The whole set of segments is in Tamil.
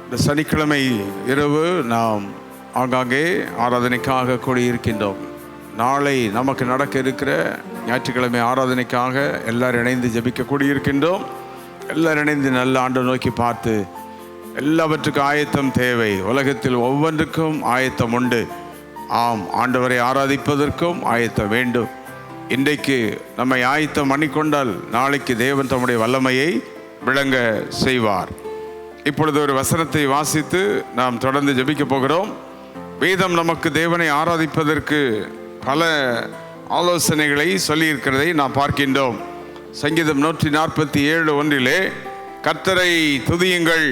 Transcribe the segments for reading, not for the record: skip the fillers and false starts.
இந்த சனிக்கிழமை இரவு நாம் ஆங்காங்கே ஆராதனைக்காக கூடியிருக்கின்றோம். நாளை நமக்கு நடக்க இருக்கிற ஞாயிற்றுக்கிழமை ஆராதனைக்காக எல்லாரும் இணைந்து ஜெபிக்க கூடியிருக்கின்றோம். எல்லாரும் இணைந்து நல்ல ஆண்டை நோக்கி பார்த்து எல்லாவற்றுக்கும் ஆயத்தம் தேவை. உலகத்தில் ஒவ்வொன்றுக்கும் ஆயத்தம் உண்டு. ஆம், ஆண்டவரை ஆராதிப்பதற்கும் ஆயத்தம் வேண்டும். இன்றைக்கு நம்மை ஆயத்தம் பண்ணிக்கொண்டால் நாளைக்கு தேவன் தம்முடைய வல்லமையை விளங்க செய்வார். இப்பொழுது ஒரு வசனத்தை வாசித்து நாம் தொடர்ந்து ஜெபிக்க போகிறோம். வேதம் நமக்கு தேவனை ஆராதிப்பதற்கு பல ஆலோசனைகளை சொல்லியிருக்கிறதை நாம் பார்க்கின்றோம். சங்கீதம் 147:1 கர்த்தரை துதியுங்கள்,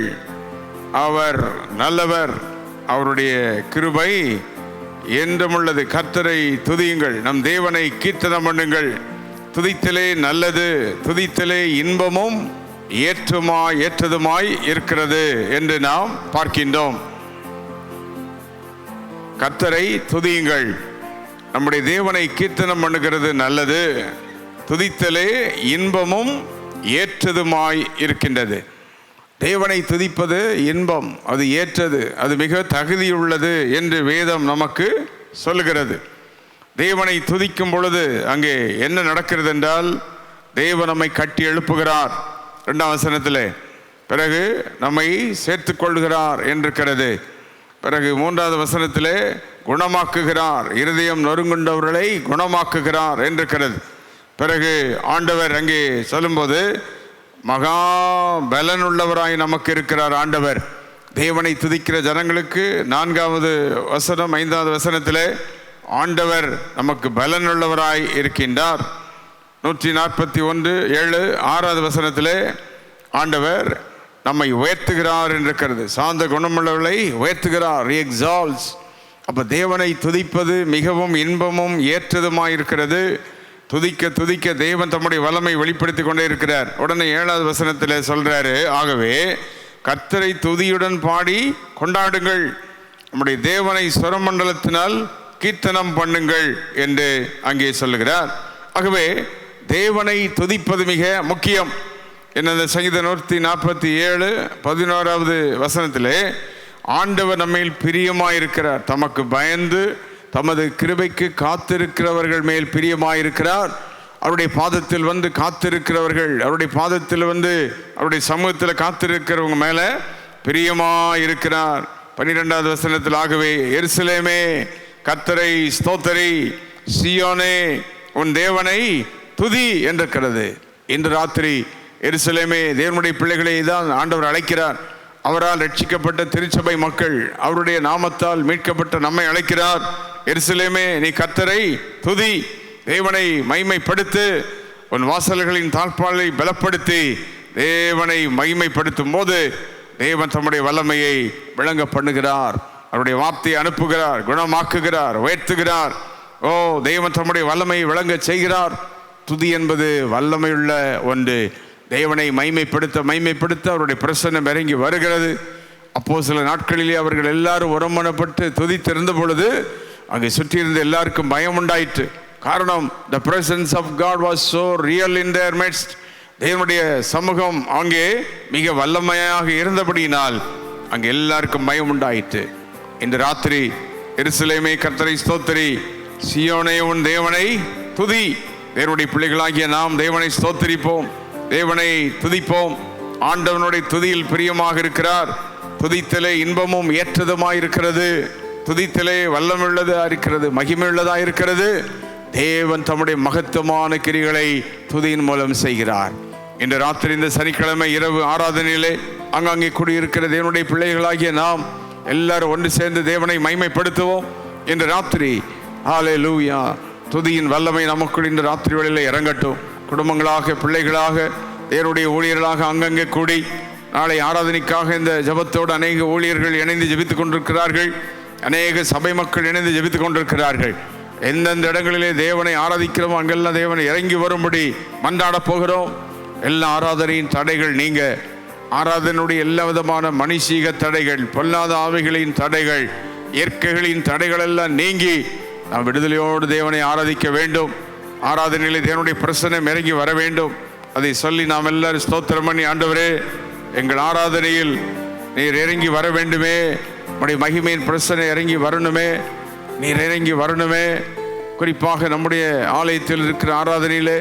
அவர் நல்லவர், அவருடைய கிருபை என்றும் உள்ளது. கர்த்தரை துதியுங்கள், நம் தேவனை கீர்த்தனம் பண்ணுங்கள். துதித்தலே நல்லது, துதித்தலே இன்பமும் ஏற்றதுமாய் இருக்கிறது என்று நாம் பார்க்கின்றோம். கர்த்தரை துதியுங்கள், நம்முடைய தேவனை கீர்த்தனம் பண்ணுகிறது நல்லது, துதித்தலே இன்பமும் ஏற்றதுமாய் இருக்கின்றது. தேவனை துதிப்பது இன்பம், அது ஏற்றது, அது மிக தகுதியுள்ளது என்று வேதம் நமக்கு சொல்லுகிறது. தேவனை துதிக்கும் பொழுது அங்கே என்ன நடக்கிறது என்றால், தேவன் நம்மை கட்டி எழுப்புகிறார் 2ஆம் வசனத்தில். பிறகு நம்மை சேர்த்து கொள்கிறார் என்றிருக்கிறது. பிறகு 3ஆவது வசனத்தில் குணமாக்குகிறார், இருதயம் நொறுங்குண்டவர்களை குணமாக்குகிறார் என்றிருக்கிறது. பிறகு ஆண்டவர் அங்கே சொல்லும்போது மகா பலனுள்ளவராய் நமக்கு இருக்கிறார் ஆண்டவர். தேவனை துதிக்கிற ஜனங்களுக்கு 4ஆவது வசனம் 5ஆவது வசனத்தில் ஆண்டவர் நமக்கு பலனுள்ளவராய் இருக்கின்றார். 141:7 6ஆவது வசனத்தில் ஆண்டவர் நம்மை உயர்த்துகிறார் என்றிருக்கிறது. சாந்த குணமுள்ளவர்களை உயர்த்துகிறார், எக்ஸால்ட்ஸ். அப்போ தேவனை துதிப்பது மிகவும் இன்பமும் ஏற்றதுமாய் இருக்கிறது. துதிக்க துதிக்க தேவன் தம்முடைய வல்லமை வெளிப்படுத்தி கொண்டே இருக்கிறார். உடனே 7ஆவது வசனத்தில் சொல்றாரு, ஆகவே கர்த்தரை துதியுடன் பாடி கொண்டாடுங்கள், நம்முடைய தேவனை சுரமண்டலத்தினால் கீர்த்தனம் பண்ணுங்கள் என்று அங்கே சொல்லுகிறார். ஆகவே தேவனை துதிப்பது மிக முக்கியம். என்ன சங்கீதம் 147:11 வசனத்திலே ஆண்டவர் நம்மேல் பிரியமாயிருக்கிறார், தமக்கு பயந்து தமது கிருபைக்கு காத்திருக்கிறவர்கள் மேல் பிரியமாயிருக்கிறார். அவருடைய பாதத்தில் வந்து காத்திருக்கிறவர்கள், அவருடைய பாதத்தில் வந்து அவருடைய சமூகத்தில் காத்திருக்கிறவங்க மேல பிரியமாயிருக்கிறார். 12ஆவது வசனத்தில் ஆகவே எருசலேமே கர்த்தரை ஸ்தோத்தரி, சீயோனே உன் தேவனை துதி என்றிருக்கிறது. இன்று ராத்திரி எருசலேமே தேவனுடைய பிள்ளைகளை தான் ஆண்டவர் அழைக்கிறார். அவரால் ரட்சிக்கப்பட்ட திருச்சபை மக்கள், அவருடைய நாமத்தால் மீட்கப்பட்ட நம்மை அழைக்கிறார். எருசலேமே நீ கர்த்தரை துதி, தேவனை மகிமைப்படுத்து, உன் வாசல்களின் தாழ்பாலை பலப்படுத்தி தேவனை மகிமைப்படுத்தும் போது தேவன் தம்முடைய வல்லமையை விளங்க பண்ணுகிறார். அவருடைய வார்த்தையை அனுப்புகிறார், குணமாக்குகிறார், உயர்த்துகிறார். ஓ, தேவன் தம்முடைய வல்லமையை விளங்க செய்கிறார். துதி என்பது வல்லமையுள்ள ஒன்று. தேவனை மைமைப்படுத்த அவருடைய பிரசன்னம் இறங்கி வருகிறது. அப்போ சில நாட்களிலே அவர்கள் எல்லாரும் ஒருமனப்பட்டு துதித்திருந்த பொழுது அங்கே சுற்றியிருந்த எல்லாருக்கும் பயம் உண்டாயிற்று. காரணம், the presence of God was so real in their midst. தேவனுடைய சமூகம் அங்கே மிக வல்லமையாக இருந்தபடியினால் அங்கே எல்லாருக்கும் பயம் உண்டாயிற்று. இந்த ராத்திரி எருசலேமே கர்த்தரை ஸ்தோத்திரி, சீயோனே உன் தேவனை துதி. தேவனுடைய பிள்ளைகளாகிய நாம் தேவனை ஸ்தோத்திரிப்போம், தேவனை துதிப்போம். ஆண்டவனுடைய துதியில் பிரியமாக இருக்கிறார். துதித்தலே இன்பமும் ஏற்றதுமாய் இருக்கிறது, துதித்தலே வல்லமுள்ளதா இருக்கிறது, மகிமையுள்ளதா இருக்கிறது. தேவன் தம்முடைய மகத்துவமான கிரிகளை துதியின் மூலம் செய்கிறார். இன்று ராத்திரி இந்த சனிக்கிழமை இரவு ஆராதனையிலே அங்கங்கே கூடியிருக்கிற தேவனுடைய பிள்ளைகளாகிய நாம் எல்லாரும் ஒன்று சேர்ந்து தேவனை மகிமைப்படுத்துவோம். இன்று ராத்திரி ஹல்லேலூயா, துதியின் வல்லமை நமக்குள் இந்த ராத்திரி வேளையிலே இறங்கட்டும். குடும்பங்களாக, பிள்ளைகளாக, தேவனுடைய ஊழியர்களாக அங்கங்கே கூடி நாளை ஆராதனைக்காக இந்த ஜெபத்தோடு அநேக ஊழியர்கள் இணைந்து ஜெபித்துக் கொண்டிருக்கிறார்கள். அநேக சபை மக்கள் இணைந்து ஜெபித்துக் கொண்டிருக்கிறார்கள். எந்தெந்த இடங்களிலே தேவனை ஆராதிக்கிறோமோ அங்கெல்லாம் தேவனை இறங்கி வரும்படி மன்றாட போகிறோம். எல்லா ஆராதனையின் தடைகள் நீங்க, ஆராதனுடைய எல்லா விதமான மனுஷீக தடைகள், பொல்லாத ஆவிகளின் தடைகள், இயற்கைகளின் தடைகள் எல்லாம் நீங்கி நாம் விடுதலையோடு தேவனை ஆராதிக்க வேண்டும். ஆராதனையிலே தேவனுடைய பிரசன்னம் இறங்கி வர வேண்டும். அதை சொல்லி நாம் எல்லாரும் ஸ்தோத்திரம் பண்ணி, ஆண்டவரே எங்கள் ஆராதனையில் நீர் இறங்கி வர வேண்டுமே, உடைய மகிமையின் பிரசனை இறங்கி வரணுமே, நீர் இறங்கி வரணுமே. குறிப்பாக நம்முடைய ஆலயத்தில் இருக்கிற ஆராதனையில்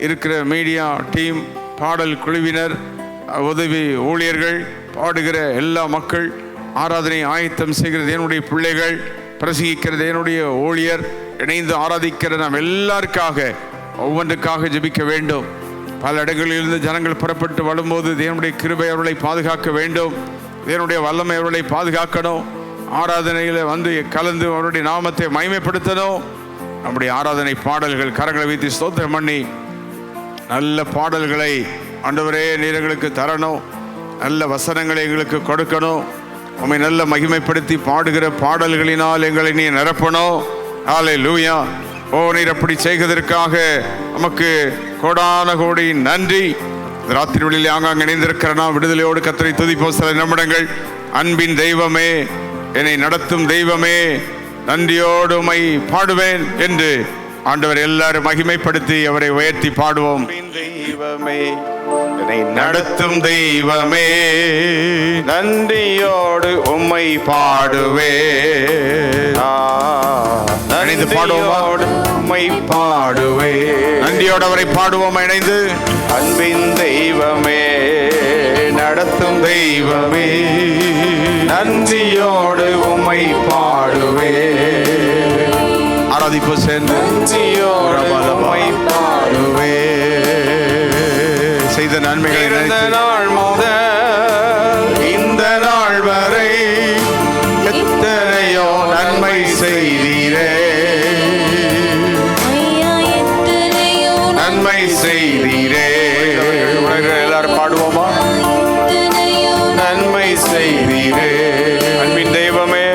இருக்கிற மீடியா டீம், பாடல் குழுவினர், உதவி ஊழியர்கள், பாடுகிற எல்லா மக்கள், ஆராதனை ஆயத்தம் செய்கிறது என்னுடைய பிள்ளைகள், பிரசங்கிக்கிறது என்னுடைய ஊழியர், இணைந்து ஆராதிக்கிற நாம் எல்லாருக்காக ஒவ்வொன்றுக்காக ஜெபிக்க வேண்டும். பல இடங்களிலிருந்து ஜனங்கள் புறப்பட்டு வரும்போது தேவனுடைய கிருபை அவர்களை பாதுகாக்க வேண்டும். தேவனுடைய வல்லமை அவர்களை பாதுகாக்கணும். ஆராதனையில் வந்து கலந்து அவருடைய நாமத்தை மகிமைப்படுத்தணும். நம்முடைய ஆராதனை பாடல்கள் கரங்களை வைத்து ஸ்தோத்திரம் பண்ணி நல்ல பாடல்களை ஆண்டவரே நீர் எங்களுக்கு தரணும். நல்ல வசனங்களை எங்களுக்கு கொடுக்கணும். உம்மை நல்ல மகிமைப்படுத்தி பாடுகிற பாடல்களினால் எங்களை நீ நிரப்பணும். ஹல்லேலூயா. ஓ, நீர் அப்படி செய்வதற்காக நமக்கு கோடான கோடி நன்றி. ராத்திரி வெளியில் ஆங்காங்க இணைந்திருக்கிற நாம் விடுதலையோடு கர்த்தரை துதிப்போம். சில நிமிடங்கள். அன்பின் தெய்வமே, என்னை நடத்தும் தெய்வமே, நன்றியோடு உம்மை பாடுவேன் என்று ஆண்டவர் எல்லாரும் மகிமைப்படுத்தி அவரை உயர்த்தி பாடுவோம். தெய்வமே, என்னை நடத்தும் தெய்வமே, நன்றியோடு உம்மை பாடுவே. இணைந்து பாடுவோம். உம்மை பாடுவே, நன்றியோடு அவரை பாடுவோம் இணைந்து. அன்பின் தெய்வமே, நடத்தும் தெய்வமே, நன்றியோடு உம்மை பாடுவே. ஆராதிப்பு சேர்ந்து உம்மை பாடுவே. செய்த நன்மைகள் நாள் முதல் இந்த நாள் வரை எத்தனையோ நன்மை செய்தீரே, நன்மை செய்தீரே. எல்லாரும் பாடுவோமா? நன்மை செய்தீரே. அன்பின் தெய்வமே,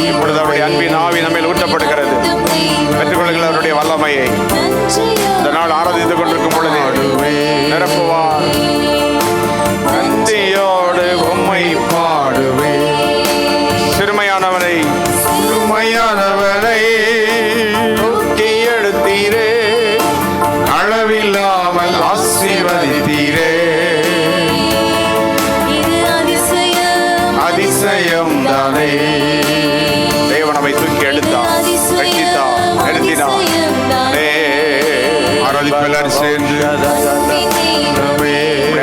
இப்பொழுது அவருடைய அன்பின் ஆவி நம்மில் ஊற்றப்படுகிறது. பெற்றுக்கொள்ளுங்கள் அவருடைய வல்லமையை. இந்த நாள் ஆராதித்துக் கொண்டிருக்கும் பொழுது நிரப்புவார். நன்றியோடு உம்மை பாடுவே. சிறுமையானவனை சிறுமையானவனை தூக்கி எடுத்தீரே, அளவில்லாமல் ஆசீர்வதித்தீரே. அதிசயம் தானே. தேவனவை தூக்கி எடுத்தார், கட்டித்தார், நிறுத்தினார். ஆராதிப்பெல்லாம் சேர்ந்து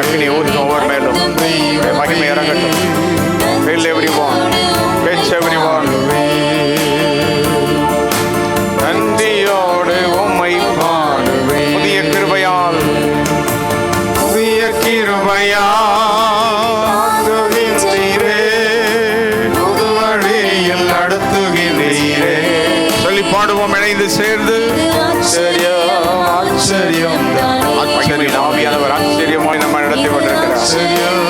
அக்னி ஊற்றும் ஒவ்வொரு மேலும். மகிமை இறங்கட்டும். Fill everyone, touch everyone. நன்றியோடு உம்மை பாடுவே. புதிய கிருபையால், புதிய கிருபையால் துதித்தீரே, புது வழியில் நடத்துகிறீரே. சொல்லி பாடுவோம் இணைந்து சேர்ந்து. ஆச்சரியம், ஆச்சரியம், ஆச்சரியம். ஆவியானவர் ஆச்சரியமாய் நம்ம நடத்தி கொண்டிருக்கிறார். ஆச்சரியம்,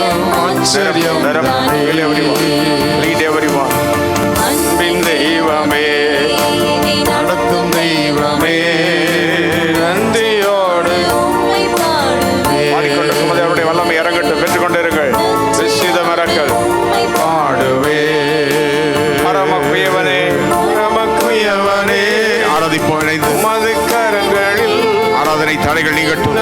அன்பின் தெய்வமே, நடத்தும் தெய்வமே, நன்றியோடு பாடிக்கொண்டிருக்கும் போது அவருடைய வல்லமை இறங்கட்டும். பெற்றுக்கொண்டிருங்கள். விசித மரங்கள் பாடுவே. பரமக்குயவனே, பரமக்குயவனே, ஆராதிப்போம் இணைந்து. உமது கரங்களில் ஆராதனை தடைகள் நீங்கட்டும்.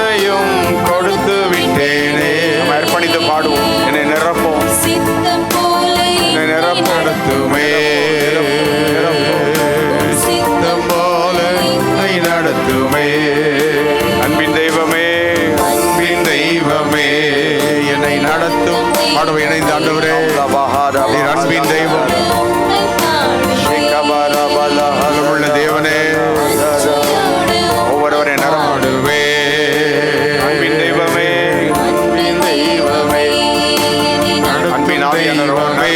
கொடுத்து விட்டேனே. நம்ம அர்ப்பணித்து பாடுவோம். என்னை நிரப்போம், என்னை நிரப்படுத்துமே. சித்தம் போல என்னை நடத்துமே. அன்பின் தெய்வமே, அன்பின் தெய்வமே, என்னை நடத்தும். பாடுவோம் இணைந்து. ஆண்டவரே, நீர் அன்பின் தெய்வம், உள்ள தேவனே, ஒவ்வொருவரை நிரப்படுவே. அன்பின் தெய்வமே, அன்பின் தெய்வமே, அன்பின் ஆவியானவரே,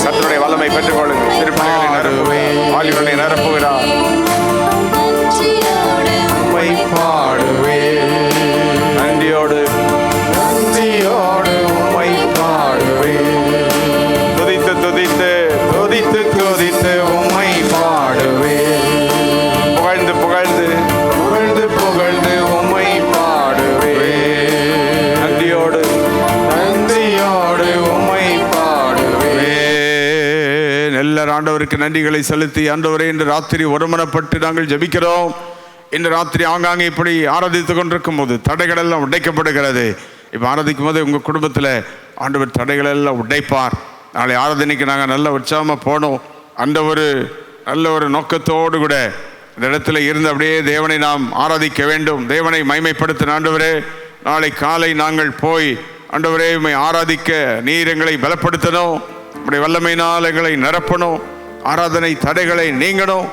கர்த்தருடைய வல்லமை பெற்றுக்கொள்ளுங்கள். சிறுபிள்ளைகளை நிரப்புவே. வாலிபர்களை நிரப்புகிறார். உம்மை பாடுவே. நன்றியோடு, நன்றியோடு உம்மை பாடுவே. துதித்து துதித்து துதித்து துதித்து உம்மை பாடுவே. புகழ்ந்து புகழ்ந்து புகழ்ந்து புகழ்ந்து உம்மை பாடுவே. நன்றியோடு, நன்றியோடு உம்மை பாடுவே. எல்லாரும் ஆண்டவருக்கு நன்றிகளை செலுத்தி, ஆண்டவரே, இன்று ராத்திரி ஒருமனப்பட்டு நாங்கள் ஜெபிக்கிறோம். இன்று ராத்திரி ஆங்காங்கே இப்படி ஆராதித்துக் கொண்டிருக்கும் போது தடைகள் எல்லாம் உடைக்கப்படுகிறது. இப்போ ஆராதிக்கும் போது உங்கள் குடும்பத்தில் ஆண்டவர் தடைகள் எல்லாம் உடைப்பார். நாளை ஆராதனைக்கு நாங்கள் நல்ல உற்சாகமாக போனோம், அந்த ஒரு நல்ல ஒரு நோக்கத்தோடு கூட இந்த இடத்துல இருந்து அப்படியே தேவனை நாம் ஆராதிக்க வேண்டும், தேவனை மைமைப்படுத்த. ஆண்டவரே, நாளை காலை நாங்கள் போய் ஆண்டவரே உம்மை ஆராதிக்க நீர் எங்களை பலப்படுத்தணும், நம்முடைய வல்லமையினால் எங்களை நிரப்பணும், ஆராதனை தடைகளை நீங்கணும்.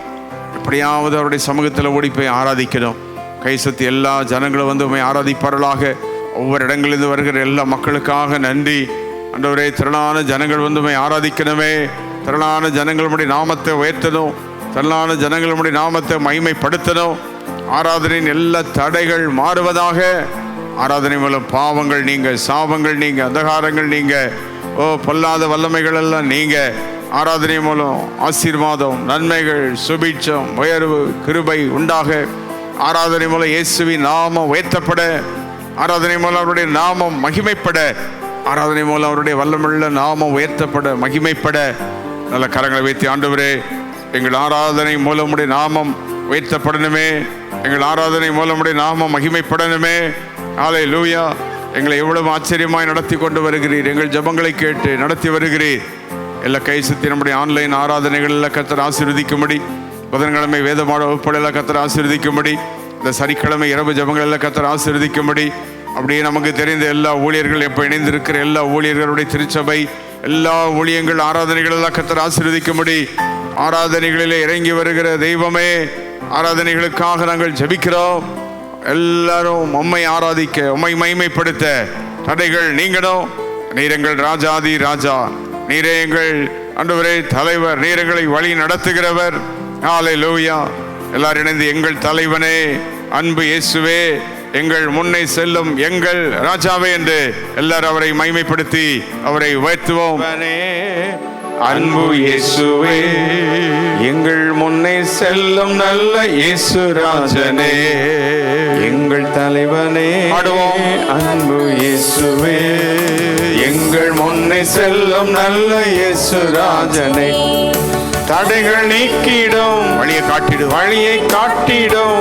எப்படியாவது அவருடைய சமூகத்தில் ஓடி போய் ஆராதிக்கணும். கை சத்தி எல்லா ஜனங்களும் வந்து உம்மை ஆராதிப்பார்களாக. ஒவ்வொரு இடங்களிலிருந்து வருகிற எல்லா மக்களுக்காக நன்றி ஆண்டவரே. திரளான ஜனங்கள் வந்து உம்மை ஆராதிக்கணுமே, திரளான ஜனங்களுடைய நாமத்தை உயர்த்தணும், திரளான ஜனங்களுடைய நாமத்தை மகிமைப்படுத்தணும். ஆராதனையின் எல்லா தடைகள் மாறுவதாக. ஆராதனை மூலம் பாவங்கள் நீங்க, சாபங்கள் நீங்க, அந்தகாரங்கள் நீங்க, பொல்லாத வல்லமைகள் எல்லாம் நீங்க. ஆராதனை மூலம் ஆசீர்வாதம், நன்மைகள், சுபீட்சம், உயர்வு, கிருபை உண்டாக. ஆராதனை மூலம் இயேசுவின் நாமம் உயர்த்தப்பட, ஆராதனை மூலம் அவருடைய நாமம் மகிமைப்பட, ஆராதனை மூலம் அவருடைய வல்லமுள்ள நாமம் உயர்த்தப்பட, மகிமைப்பட. நல்ல கரங்களை வைத்து ஆண்டவரே, எங்கள் ஆராதனை மூலம் உடைய நாமம் உயர்த்தப்படணுமே, எங்கள் ஆராதனை மூலம் உடைய நாமம் மகிமைப்படணுமே. ஹல்லேலூயா. எங்களை எவ்வளவு ஆச்சரியமாய் நடத்தி கொண்டு வருகிறீர், எங்கள் ஜெபங்களை கேட்டு நடத்தி வருகிறீர். எல்லா கைசத்தி நம்முடைய ஆன்லைன் ஆராதனைகளில் கர்த்தர் ஆசீர்வதிக்கும்படி, புதன்கிழமை வேதமாட வகுப்புகளில் கர்த்தர் ஆசீர்வதிக்கும்படி, இந்த சனிக்கிழமை இரவு ஜெபங்களில் கர்த்தர் ஆசீர்வதிக்கும்படி, அப்படியே நமக்கு தெரிந்த எல்லா ஊழியர்கள், எப்போ இணைந்திருக்கிற எல்லா ஊழியர்களுடைய திருச்சபை, எல்லா ஊழியங்கள் ஆராதனைகள் எல்லாம் கர்த்தர் ஆசீர்வதிக்கும்படி, ஆராதனைகளிலே இறங்கி வருகிற தெய்வமே, ஆராதனைகளுக்காக நாங்கள் ஜெபிக்கிறோம். எல்லாரும் உம்மை ஆராதிக்க, உம்மை மகிமைப்படுத்த தடைகள் நீங்கணும். நீர் எங்கள் ராஜாதி ராஜா, நீரே எங்கள் ஆண்டவரே தலைவர், நீர் எங்களை வழி நடத்துகிறவர். ஹல்லேலூயா. எல்லாரும் இணைந்து எங்கள் தலைவனே, அன்பு இயேசுவே, எங்கள் முன்னே செல்லும் எங்கள் ராஜாவே என்று எல்லாரும் அவரை மகிமைப்படுத்தி அவரை உயர்த்துவோம். அன்பு இயேசுவே, எங்கள் முன்னே செல்லும் நல்ல இயேசு ராஜனே, எங்கள் தலைவனே பாடுவோம். அன்பு இயேசுவே, எங்கள் முன்னே செல்லும் நல்ல இயேசு ராஜனே, தடைகள் நீக்கிடும், வழியை காட்டிடும், வழியை காட்டிடும்,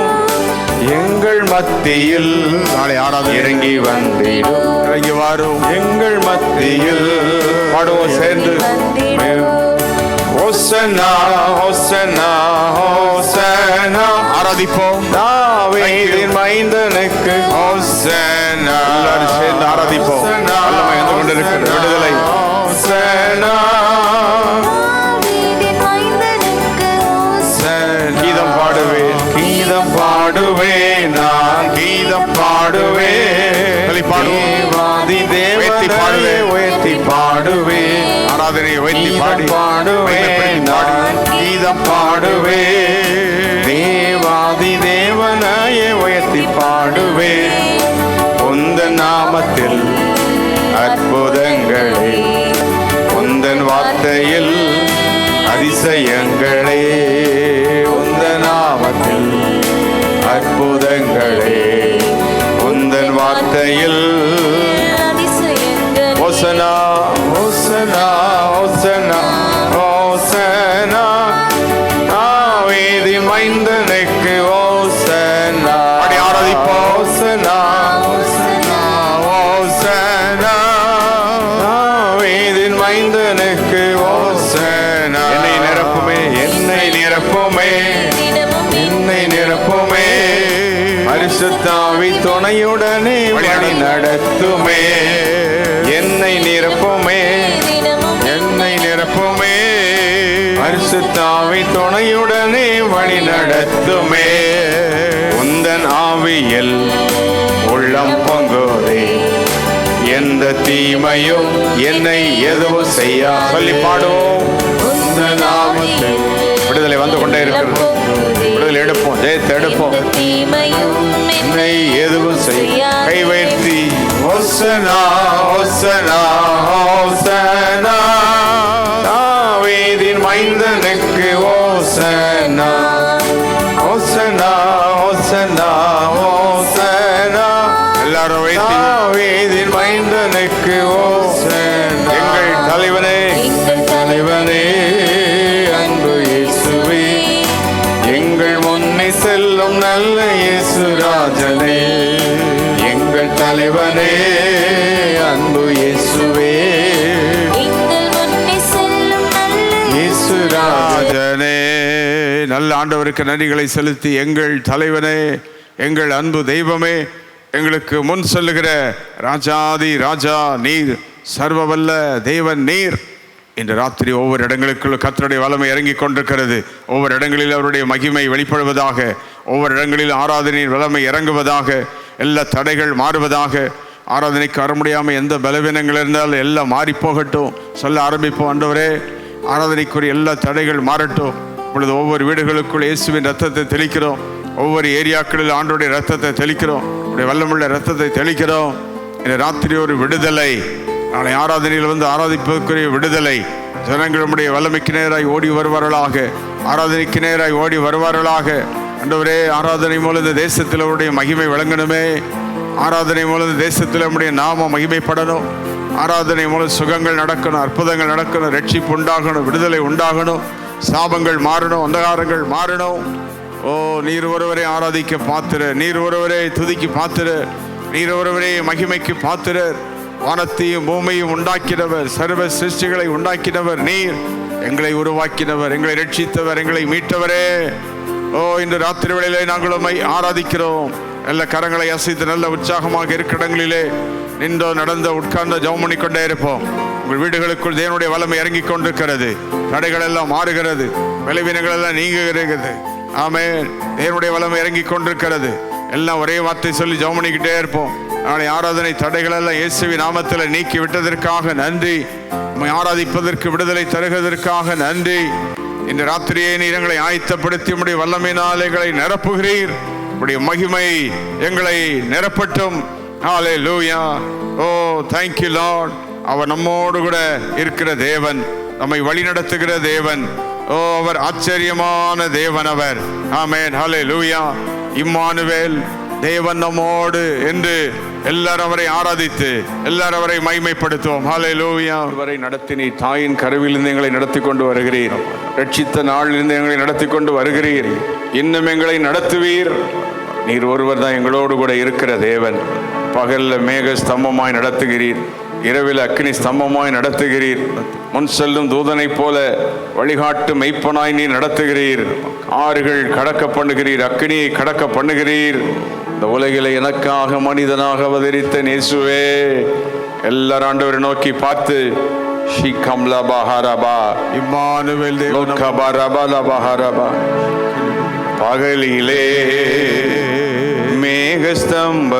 எங்கள் மத்தியில் நாளை ஆராதனை இறங்கி வந்திடும், இறங்கி வாரும் எங்கள் மத்தியில். பாடுவோம் சேர்ந்து. ஹோசன்னா ஹோசன்னா ஹோசன்னா, ஆராதிப்போம். தாவீதின் மைந்தனுக்கு ஹோசன்னா, எல்லாரும் சேர்ந்து ஆராதிப்போம். வல்லமை வந்து கொண்டிருக்கிற விடுதலை. ஹோசன்னா, கீதம் பாடுவேன், கீதம் பாடுவேன், நான் கீதம் பாடுவேன், பாடுவாதி தேவனை பாடுவேன், உயர்த்தி பாடுவேன், ஆராதனை உயர்த்தி பாடுவேன், நான் கீதம் பாடுவேன், தேவாதி தேவனையே உயர்த்தி பாடுவேன். உந்தன் நாமத்தில் அற்புதங்களே, உந்தன் வார்த்தையில் அதிசயங்களே, உந்தன் நாமத்தில் அற்புதங்களே, உந்தன் வார்த்தையில் ஹோசனா ஹோசனா ஹோசனா ஹோசனா, தாவீதின் மைந்தனுக்கு ஹோசனா. ஆராதிப்போம். ஹோசனா ஹோசனா ஹோசனா, தாவீதின் மைந்தனுக்கு ஹோசனா. என்னை நிரப்புமே, என்னை நிரப்புமே, என்னை நிரப்புமே, பரிசுத்த ஆவி துணையுடனே வழி நடத்துமே, என்னை நிரப்புமே, என்னை நிரப்புமே, பரிசுத்த ஆவி துணையுடனே வழி நடத்துமே. உந்தன் ஆவியில் உள்ளம் பொங்குதே, எந்த தீமையும் என்னை எதுவும் செய்யா. சொல்லி பாடுவோம். உந்தன் நாமத்தில் விடுதலை வந்து கொண்டே இருக்கிறது. விடுதலை எடுப்போம், ஜெயத்தை எடுப்போம். என்னை எதுவும் செய்ய கை வைத்தி. ஹோசனா ஹோசனா ஹோசனா, தாவீதின் மைந்தனுக்கு ஹோசனா, ஹோசனா ஹோசனா ஹோசனா, எல்லாரும் வைத்தி. தாவீதின் மைந்தனுக்கு ஹோசனா. எங்கள் தலைவனே, எங்கள் தலைவனே, அன்பு இயேசுவே, எங்கள் முன்னே செல்லும் நல்ல இயேசு ராஜனே, எங்கள் தலை தலைவனே, அன்பு இயேசுவே, இயேசு ராஜனே. நல்ல ஆண்டவருக்கு நன்றிகளை செலுத்தி, எங்கள் தலைவனே, எங்கள் அன்பு தெய்வமே, எங்களுக்கு முன் சொல்லுகிற ராஜாதி ராஜா நீர், சர்வவல்ல தேவன் நீர். இன்று ராத்திரி ஒவ்வொரு இடங்களுக்குள்ள கர்த்தருடைய வல்லமை இறங்கி கொண்டிருக்கிறது. ஒவ்வொரு இடங்களில் அவருடைய மகிமை வெளிப்படுவதாக, ஒவ்வொரு இடங்களில் ஆராதனையின் வல்லமை இறங்குவதாக, எல்லா தடைகள் மாறுவதாக. ஆராதனைக்கு வர முடியாமல் எந்த பலவீனங்கள் இருந்தாலும் எல்லாம் மாறி போகட்டும். சொல்ல ஆரம்பிப்போம். ஆண்டவரே, ஆராதனைக்குரிய எல்லா தடைகள் மாறட்டும். இப்பொழுது ஒவ்வொரு வீடுகளுக்குள் இயேசுவின் ரத்தத்தை தெளிக்கிறோம். ஒவ்வொரு ஏரியாக்களில் ஆண்டோடைய ரத்தத்தை தெளிக்கிறோம். உடைய வல்லமுள்ள ரத்தத்தை தெளிக்கிறோம். இந்த ராத்திரி ஒரு விடுதலை, நாளை ஆராதனையில் வந்து ஆராதிப்பதற்குரிய விடுதலை. ஜனங்களுடைய வல்லமைக்கு நேராய் ஓடி வருவார்களாக, ஆராதனைக்கு நேராய் ஓடி வருவார்களாக. ஆண்டவரே, ஆராதனை மூலம் இந்த தேசத்தில் அவருடைய மகிமை விளங்கணுமே. ஆராதனை மூலம் இந்த தேசத்தில் நம்முடைய நாம மகிமைப்படணும். ஆராதனை மூலம் சுகங்கள் நடக்கணும், அற்புதங்கள் நடக்கணும், ரட்சிப்பு உண்டாகணும், விடுதலை உண்டாகணும், சாபங்கள் மாறணும், அந்தகாரங்கள் மாறணும். ஓ, நீர் ஒருவரை ஆராதிக்க பாத்திர, நீர் ஒருவரை துதிக்கு பாத்திர, நீர் ஒருவரே மகிமைக்கு பாத்திரர். வானத்தையும் பூமியையும் உண்டாக்கினவர், சர்வ சிருஷ்டிகளை உண்டாக்கினவர் நீர். எங்களை உருவாக்கினவர், எங்களை ரட்சித்தவர், எங்களை மீட்டவரே. ஓ, இன்று ராத்திரி வேளையிலே நாங்கள் உம்மை ஆராதிக்கிறோம். நல்ல கரங்களை அசைத்து நல்ல உற்சாகமாக இருக்கிற இடங்களிலே நின்றோ நடந்தோ உட்கார்ந்தோ ஜெபம் பண்ணி கொண்டே இருப்போம். உங்கள் வீடுகளுக்குள் தேவனுடைய வல்லமை இறங்கி கொண்டிருக்கிறது. தடைகள் எல்லாம் மாறுகிறது, பலவீனங்கள் எல்லாம் நீங்குகிறது. ஆமென். தேவனுடைய வல்லமை இறங்கி கொண்டிருக்கிறது. எல்லாம் ஒரே வார்த்தை சொல்லி ஜெபம் பண்ணிக்கிட்டே இருப்போம். நாளை ஆராதனை தடைகள் எல்லாம் இயேசுவின் நாமத்தில் நீக்கி விட்டதற்காக நன்றி. உம்மை ஆராதிப்பதற்கு விடுதலை தருவதற்காக நன்றி. இந்த ராத்திரியை நீர் எங்களை ஆயத்தப்படுத்தி உம்முடைய வல்லமையினால் எங்களை நிரப்புகிறீர். உம்முடைய மகிமை எங்களை நிரப்பட்டும். ஹல்லேலூயா. ஓ, thank you Lord. அவர் நம்மோடு கூட இருக்கிற தேவன், நம்மை வழி நடத்துகிற தேவன். ஓ, அவர் ஆச்சரியமான தேவன் அவர். ஆமென். ஹல்லேலூயா. இம்மானுவேல், தேவன் நம்மோடு என்று எல்லாரும் அவரை ஆராதித்து எல்லாரும் அவரை மகிமைப்படுத்துவோம். ஹல்லேலூயா. வரை நடத்தி நீ தாயின் கருவிலிருந்து எங்களை நடத்தி கொண்டு வருகிறீர். ரட்சித்த நாளிலிருந்து எங்களை நடத்தி கொண்டு வருகிறீர். இன்னும் எங்களை நடத்துவீர். நீர் ஒருவர் தான் எங்களோடு கூட இருக்கிற தேவன். பகல்ல மேக ஸ்தம்பமாய் நடத்துகிறீர், இரவில் அக்னி ஸ்தம்பமாய் நடத்துகிறீர். முன் செல்லும் தூதனை போல வழிகாட்டு மெய்ப்பனாய் நீ நடத்துகிறீர். ஆறுகள் கடக்க பண்ணுகிறீர், அக்னியை கடக்க பண்ணுகிறீர். இந்த உலகில எனக்காக மனிதனாக அவதரித்த இயேசுவே, எல்லாரும் ஆண்டவரை நோக்கி பார்த்து இம்மானுவேல் பகலிலே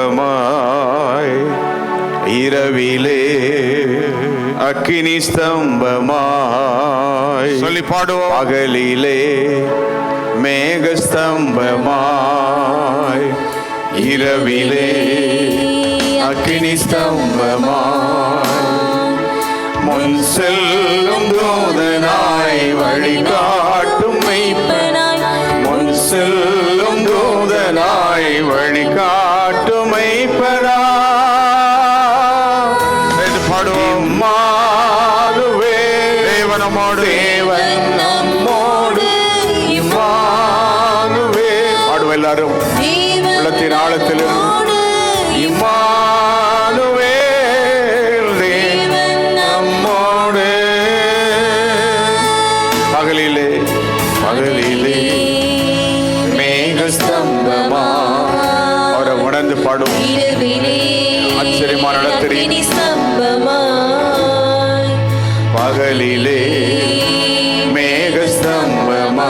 மேகஸ்தம்பமாய், இரவிலே அக்கினி ஸ்தம்பமாய். சொல்லி பாடுவோம். பகலிலே மேகஸ்தம்பமாய், இரவிலே அக்கினி ஸ்தம்பமாய். முன் செல்லும் தூதனாய் வழிகாட்டும் மெய்ப்பனாய், முன் செல்லும் தூதனாய் வழிகாட்டும் மெய்ப்பனாய். பாடுவோம். இம்மானுவேல், தேவன் நம்மோடு, தேவன் நம்மோடு. இம்மானுவேல். பாடுவோம் எல்லாரும் உள்ளத்தின் ஆழத்தில். இம்மானுவேல், தேவன் நம்மோடு. பகலிலே பகலிலே மேகஸ்தம்பமா. அவரை உணர்ந்து பாடும். ஆச்சரியமா நடத்துறீ. பகலிலே மேகஸ்தம்பமா,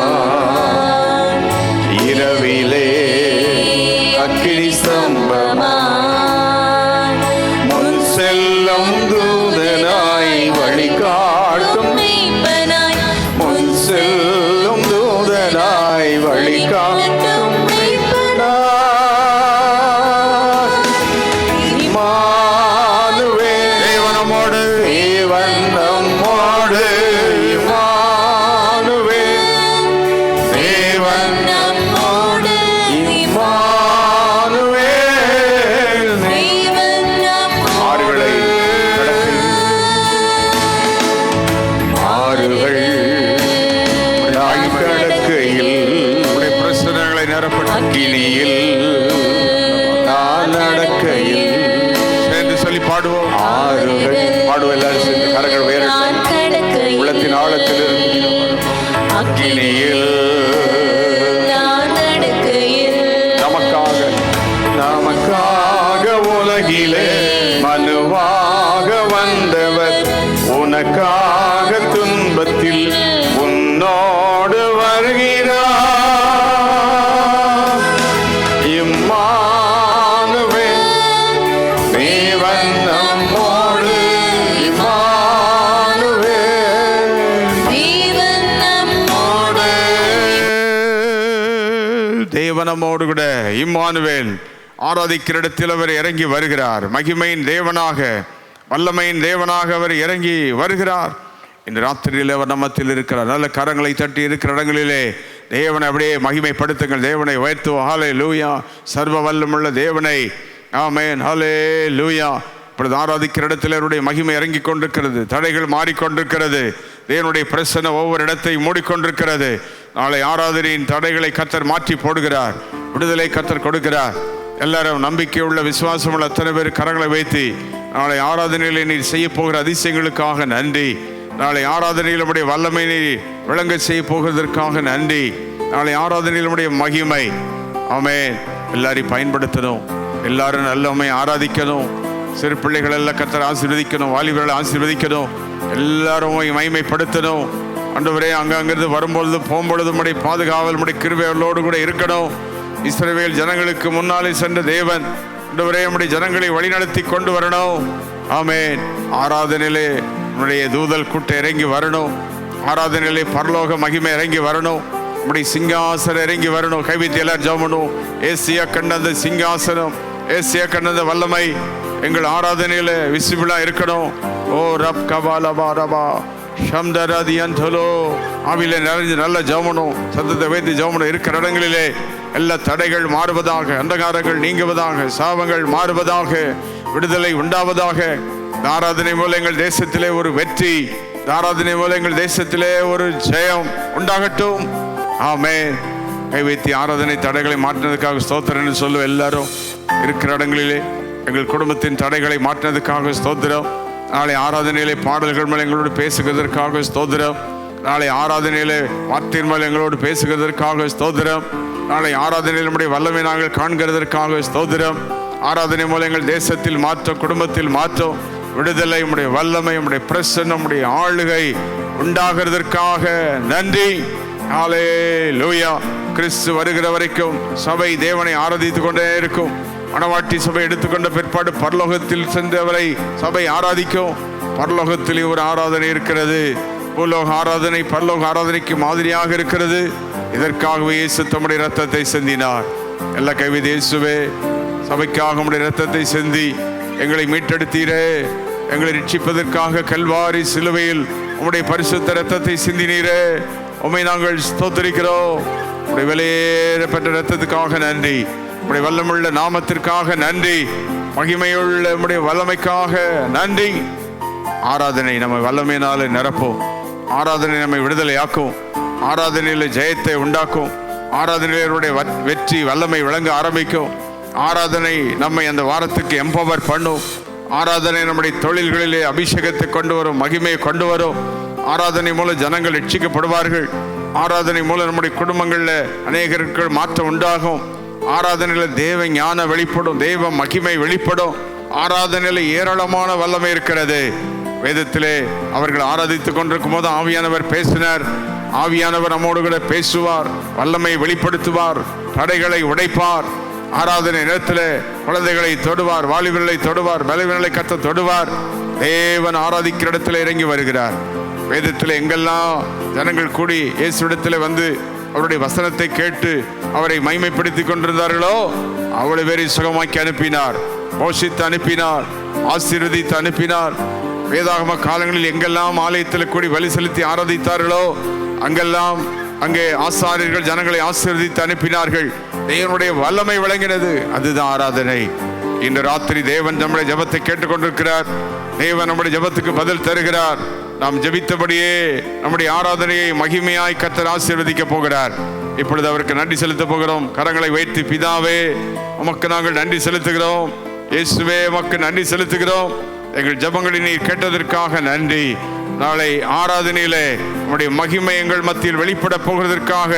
இரவிலே அக்கினி ஸ்தம்பமா. முன் செல்லும் தூதனாய் வழிகாட்டும் மெய்ப்பனாய், முன் செல்லும் தூதனாய் வழிகாட்டும் மெய்ப்பனாய். இம்மானுவேல், தேவன் நம்மோடு, தேவன் நம்மோடு. சொல்லி பாடுவோம். பாடுவோம் எல்லாரும் சேர்ந்து கரங்கள் வேறு உள்ளத்தின் ஆழத்தில் அக்கினியில் நமக்காக உலகிலே மனுவாக வந்தவர், உனக்காக துன்பத்தில் உன்னோடு வருகிறார். இம்மானுவேல் தேவன் நம்மோடு, இம்மானுவேல் தேவன் நம்மோடு, தேவன் நம்மோடு கூட. இம்மானுவேல் ஆராதிக்கிற இடத்தில் அவர் இறங்கி வருகிறார். மகிமையின் தேவனாக, வல்லமையின் தேவனாக அவர் இறங்கி வருகிறார். இந்த ராத்திரியில் அவர் நம்மத்தில் இருக்கிறார். நல்ல கரங்களை தட்டி இருக்கிற இடங்களிலே தேவனை அப்படியே மகிமைப்படுத்துங்கள். தேவனை உயர்த்துவோம். ஹல்லேலூயா. சர்வ வல்லமுள்ள தேவனை. ஆமென். ஹல்லேலூயா. இப்பொழுது ஆராதிக்கிற இடத்தில் அவருடைய மகிமை இறங்கி கொண்டிருக்கிறது. தடைகள் மாறிக்கொண்டிருக்கிறது. தேவனுடைய பிரசன்னம் ஒவ்வொரு இடத்தையும் மூடிக்கொண்டிருக்கிறது. நாளை ஆராதனையின் தடைகளை கர்த்தர் மாற்றி போடுகிறார். விடுதலை கர்த்தர் கொடுக்கிறார். எல்லாரும் நம்பிக்கையுள்ள விசுவாசமுள்ள அத்தனை பேர் கரங்களை வைத்து நாளை ஆராதனையில் நீர் செய்ய போகிற அதிசயங்களுக்காக நன்றி. நாளை ஆராதனையில் நம்முடைய வல்லமை நீர் விளங்க செய்ய போகிறதற்காக நன்றி. நாளை ஆராதனையில் நம்முடைய மகிமை. ஆமென். எல்லாரையும் பயன்படுத்தணும். எல்லாரும் நல்லமை ஆராதிக்கணும். சிறு பிள்ளைகள் எல்லாம் கர்த்தர் ஆசீர்வதிக்கணும். வாலிபர்களை ஆசீர்வதிக்கணும். எல்லாரும் மகிமைப்படுத்தணும். ஆண்டவரே, அங்கிருந்து வரும்பொழுது போகும்பொழுது நம்முடைய பாதுகாவல், நம்முடைய கிருபையோடு கூட இருக்கணும். இஸ்ரவேல் ஜனங்களுக்கு முன்னாலே சென்ற தேவன் ஆண்டவரே நம்முடைய ஜனங்களை வழிநடத்தி கொண்டு வரணும். ஆமென். ஆராதனையிலே நம்முடைய தூதல் கூட்டம் இறங்கி வரணும். ஆராதனையிலே பரலோக மகிமை இறங்கி வரணும். நம்முடைய சிங்காசனம் இறங்கி வரணும். கைவித்து எல்லாரும் ஜெபம் பண்ணுவோம். ஏசியா கண்ட சிங்காசனம், ஏசியா கண்ட வல்லமை எங்கள் ஆராதனையில விசிபிளா இருக்கணும். ஓ ரப் கபாலபா ரபா ஷம்தராதி அந்தலோ ஆவிலே நிறைஞ்சு நல்ல ஜெபம், சத்தத்தை வைத்து ஜெபம் இருக்கிற இடங்களிலே எல்லா தடைகள் மாறுவதாக, அந்தகாரங்கள் நீங்குவதாக, சாபங்கள் மாறுவதாக, விடுதலை உண்டாவதாக. ஆராதனை மூலம் எங்கள் தேசத்திலே ஒரு வெற்றி, ஆராதனை மூலம் எங்கள் தேசத்திலே ஒரு ஜெயம் உண்டாகட்டும். ஆமென். கை வைத்து ஆராதனை தடைகளை மாற்றினதுக்காக ஸ்தோத்திரம் சொல்லுவோம். எல்லாரும் இருக்கிற இடங்களிலே எங்கள் குடும்பத்தின் தடைகளை மாற்றினதுக்காக ஸ்தோத்திரம். நாளை ஆராதனையிலே பாடல்கள் மேல் எங்களோடு பேசுகிறதற்காக ஸ்தோத்திரம். நாளை ஆராதனையிலே வார்த்தையின் மேல் எங்களோடு பேசுகிறதற்காக ஸ்தோத்திரம். நாளை ஆராதனையில் நம்முடைய வல்லமை நாங்கள் காண்கிறதற்காக ஸ்தோத்திரம். ஆராதனை மூலம் எங்கள் தேசத்தில் மாற்றம், குடும்பத்தில் மாற்றம், விடுதலை, நம்முடைய வல்லமை, நம்முடைய பிரசன்னம், நம்முடைய ஆளுகை உண்டாகிறதற்காக நன்றி. ஹல்லேலூயா. கிறிஸ்து வருகிற வரைக்கும் சபை தேவனை ஆராதித்துக் கொண்டே இருக்கும். மணவாட்டி சபை எடுத்துக்கொண்ட பிற்பாடு பரலோகத்தில் சென்றவரை சபை ஆராதிக்கும். பரலோகத்திலே ஒரு ஆராதனை இருக்கிறது. பூலோக ஆராதனை பரலோக ஆராதனைக்கு மாதிரியாக இருக்கிறது. இதற்காகவே இயேசு தம்முடைய இரத்தத்தை சிந்தினார். எல்லா கைவிதி இயேசுவே, சபைக்காக நம்முடைய இரத்தத்தை சிந்தி எங்களை மீட்டெடுத்தீரே. எங்களை ரட்சிப்பதற்காக கல்வாரி சிலுவையில் உம்முடைய பரிசுத்த இரத்தத்தை சிந்தினீரே. உம்மை நாங்கள் ஸ்தோத்திரிக்கிறோம். உம்முடைய விலையேறப்பட்ட இரத்தத்துக்காக நன்றி. உம்முடைய வல்லமுள்ள நாமத்திற்காக நன்றி. மகிமையுள்ள உம்முடைய வல்லமைக்காக நன்றி. ஆராதனை நம்மை வல்லமையினாலே நிரப்பும். ஆராதனை நம்மை விடுதலையாக்கும். ஆராதனையில் ஜெயத்தை உண்டாக்கும். ஆராதனையினுடைய வெற்றி வல்லமை விளங்க ஆரம்பிக்கும். ஆராதனை நம்மை அந்த வாரத்துக்கு எம்பவர் பண்ணும். ஆராதனை நம்முடைய தொழில்களிலே அபிஷேகத்தை கொண்டு வரும், மகிமையை கொண்டு வரும். ஆராதனை மூலம் ஜனங்கள் ரட்சிக்கப்படுவார்கள். ஆராதனை மூலம் நம்முடைய குடும்பங்களில் அநேகருக்கு மாற்றம் உண்டாகும். ஆராதனையில் தேவ ஞான வெளிப்படும், தேவ மகிமை வெளிப்படும். ஆராதனையில் ஏராளமான வல்லமை இருக்கிறது. வேதத்திலே அவர்கள் ஆராதித்துக் கொண்டிருக்கும் போது ஆவியானவர் பேசினார். ஆவியானவர் நம்மோடு கூட பேசுவார், வல்லமை வெளிப்படுத்துவார், தடைகளை உடைப்பார். ஆராதனை நேரத்தில் குழந்தைகளை தொடுவார், வாலிபர்களை தொடுவார், பலவீனங்களை கத்த தொடுவார். தேவன் ஆராதிக்கிற இடத்துல இறங்கி வருகிறார். வேதத்தில் எங்கெல்லாம் ஜனங்கள் கூடி இயேசுவிடத்தில் வந்து அவருடைய வசனத்தை கேட்டு அவரை மைமைப்படுத்திக் கொண்டிருந்தார்களோ அவ்வளவு பேரை சுகமாக்கி அனுப்பினார், போஷித்து அனுப்பினார், ஆசீர்வதித்து அனுப்பினார். வேதாகம காலங்களில் எங்கெல்லாம் ஆலயத்தில் கூடி வழி செலுத்தி ஆராதித்தார்களோ அங்கெல்லாம் அங்கே ஆசாரியர்கள் ஜனங்களை ஆசீர்வதித்து அனுப்பினார்கள். தேவனுடைய வல்லமை விளங்கினது. அதுதான் ஆராதனை. இன்று ராத்திரி தேவன் நம்முடைய ஜெபத்தை கேட்டுக்கொண்டிருக்கிறார். தேவன் நம்முடைய ஜெபத்துக்கு பதில் தருகிறார். நாம் ஜெபித்தபடியே நம்முடைய ஆராதனையை மகிமையாய் கர்த்தர் ஆசீர்வதிக்க போகிறார். இப்பொழுது அவருக்கு நன்றி செலுத்த போகிறோம். கரங்களை வைத்து, பிதாவே உமக்கு நாங்கள் நன்றி செலுத்துகிறோம். இயேசுவே உமக்கு நன்றி செலுத்துகிறோம். எங்கள் ஜெபங்களை நீர் கேட்டதற்காக நன்றி. நாளை ஆராதனையிலே உம்முடைய மகிமை எங்கள் மத்தியில் வெளிப்பட போகிறதற்காக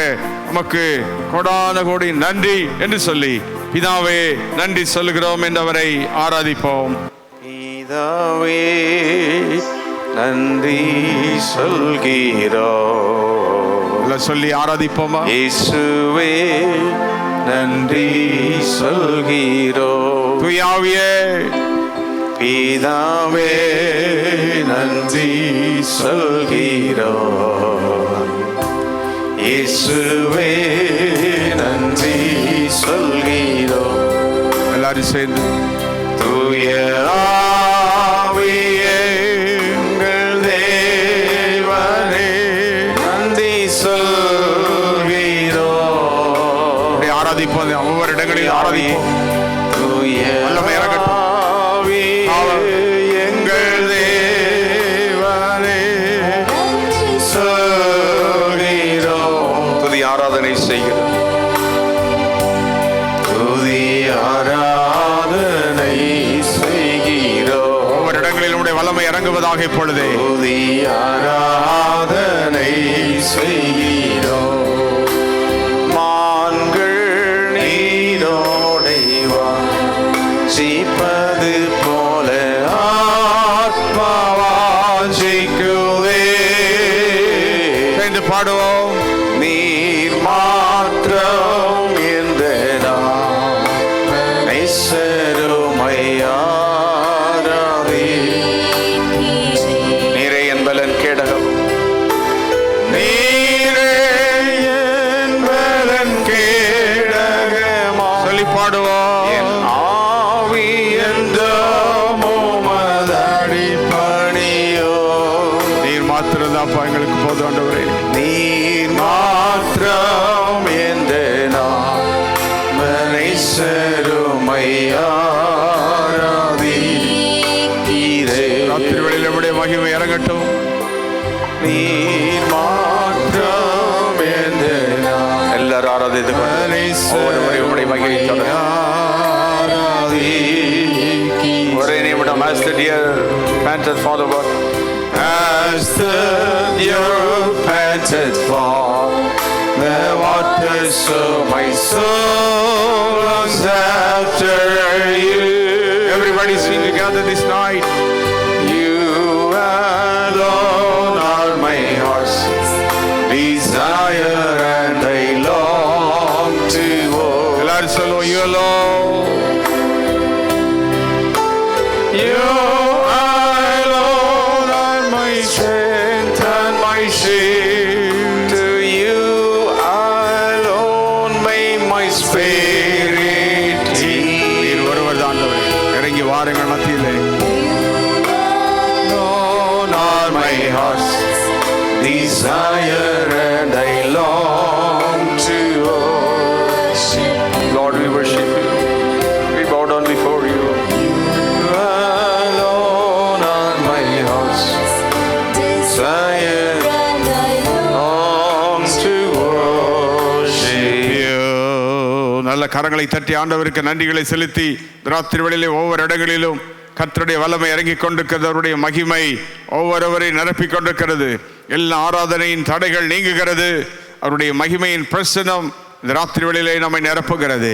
உமக்கு கோடான கோடி நன்றி என்று சொல்லி பிதாவே நன்றி சொல்லுகிறோம் என்றவரை ஆராதிப்போம். பிதாவே நன்றி சொல்கிறோம் சொல்லி ஆராதிப்போமா? இயேசுவே நன்றி சொல்கிறோம். தூயாவியே பிதாவே நன்றி சொல்கிறோம். இயேசுவே நன்றி சொல்கிறோம். எல்லாரும் சேர்ந்து தூய ஆவியே எங்கள் தேவனே நன்றி சொல்கிறோம். ஆராதிப்போம், ஒவ்வொரு இடங்களில் ஆராதிப்போம். தூய எங்கள் தேவனே சொல்கிறோம். துதி ஆராதனை செய்கிறோம். துதி ஆராதனை செய்கிறோம். ஒவ்வொரு இடங்களில் உடைய வல்லமை இறங்குவதாக இப்பொழுதே. துதி ஆராதனை செய்கிறோம். மான்கள் நீரோடை வாஞ்சிப்பது போல ஆத்மாவாஞ்சிக்குதே. சேர்ந்து பாடுவோம். நீர் மாத்திரம் எந்த நைசருமையாராதே. நீரே என்பலன் கேடகம். நீரே என்பலன் கேடகமா. சொல்லி பாடுவோம். என் ஆவி என்றடி பணியோ. நீர் மாத்திரதாப்பா எங்களுக்கு போதும் ஆண்டவரே. நீர் மாத்திரம் எந்த நைசருமையாராதே. ராத்திரி வேளையில் நம்முடைய மகிமை இறங்கட்டும். நீர் மாத்திரம் எந்த எல்லாரும் ஆராதித்து ஒவ்வொருவரையும் உடைய மகிமை ஒரே நிமிடம். As the deer panted for the water, as the deer panted for the water, so my soul longs after you. Everybody sing together this night. You alone are my heart's desire, and I long to walk. எல்லாரும் சொல்லுவோம். You alone. You alone are my strength and my shield. To you alone may my spirit yield. நீர் ஒருவர் தான் ஆண்டவரே. இறங்கி வாருங்கள் மத்தியிலே. Alone are my heart's desire, and I long to worship. Lord, we worship you. We bow down before you. You alone are my heart's desire, long to worship you. நல்ல கரங்களை தட்டி ஆண்டவருக்கு நன்றிகளை செலுத்தி ராத்திரி வேளையிலே ஒவ்வொரு இடங்களிலும் கர்த்தருடைய வல்லமை இறங்கி கொண்டிருக்கிறது. அவருடைய மகிமை ஒவ்வொருவரையும் நிரப்பிக் கொண்டிருக்கிறது. எல்லா ஆராதனையின் தடைகள் நீங்குகிறது. அவருடைய மகிமையின் பிரசனம் இந்த ராத்திரி வேளையிலே நம்மை நிரப்புகிறது.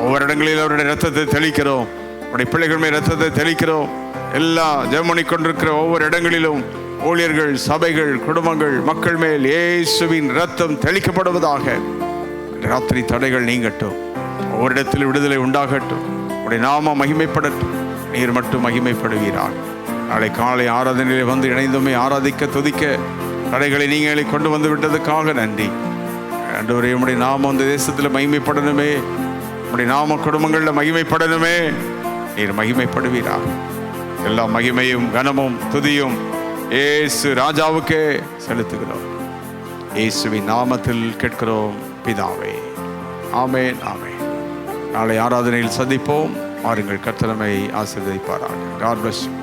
ஒவ்வொரு இடங்களில் அவருடைய ரத்தத்தை தெளிக்கிறோம். அவருடைய பிள்ளைகள் மேல் ரத்தத்தை தெளிக்கிறோம். எல்லா ஜெபமணி கொண்டிருக்கிற ஒவ்வொரு இடங்களிலும் ஊழியர்கள், சபைகள், குடும்பங்கள், மக்கள் மேல் இயேசுவின் ரத்தம் தெளிக்கப்படுவதாக. ராத்திரி தடைகள் நீங்கட்டும். ஒவ்வொரு இடத்தில் விடுதலை உண்டாகட்டும். உடைய நாம மகிமைப்படட்டும். நீர் மட்டும் மகிமைப்படுவீராக. நாளை காலை ஆராதனையிலே வந்து இணைந்துமே ஆராதிக்க துதிக்க தடைகளை நீங்களை கொண்டு வந்து விட்டதுக்காக நன்றி. ஆண்டவரே, உம்முடைய நாமம் இந்த தேசத்தில் மகிமைப்படணுமே. உம்முடைய நாம குடும்பங்களில் மகிமைப்படணுமே. நீர் மகிமைப்படுவீராக. எல்லா மகிமையும் கனமும் துதியும் இயேசு ராஜாவுக்கே செலுத்துகிறோம். இயேசுவின் நாமத்தில் கேட்கிறோம் பிதாவே. ஆமென், ஆமென். நாளை ஆராதனையில் சந்திப்போம். வாருங்கள், கர்த்தர் நம்மை ஆசீர்வதிப்பாராக. God bless you.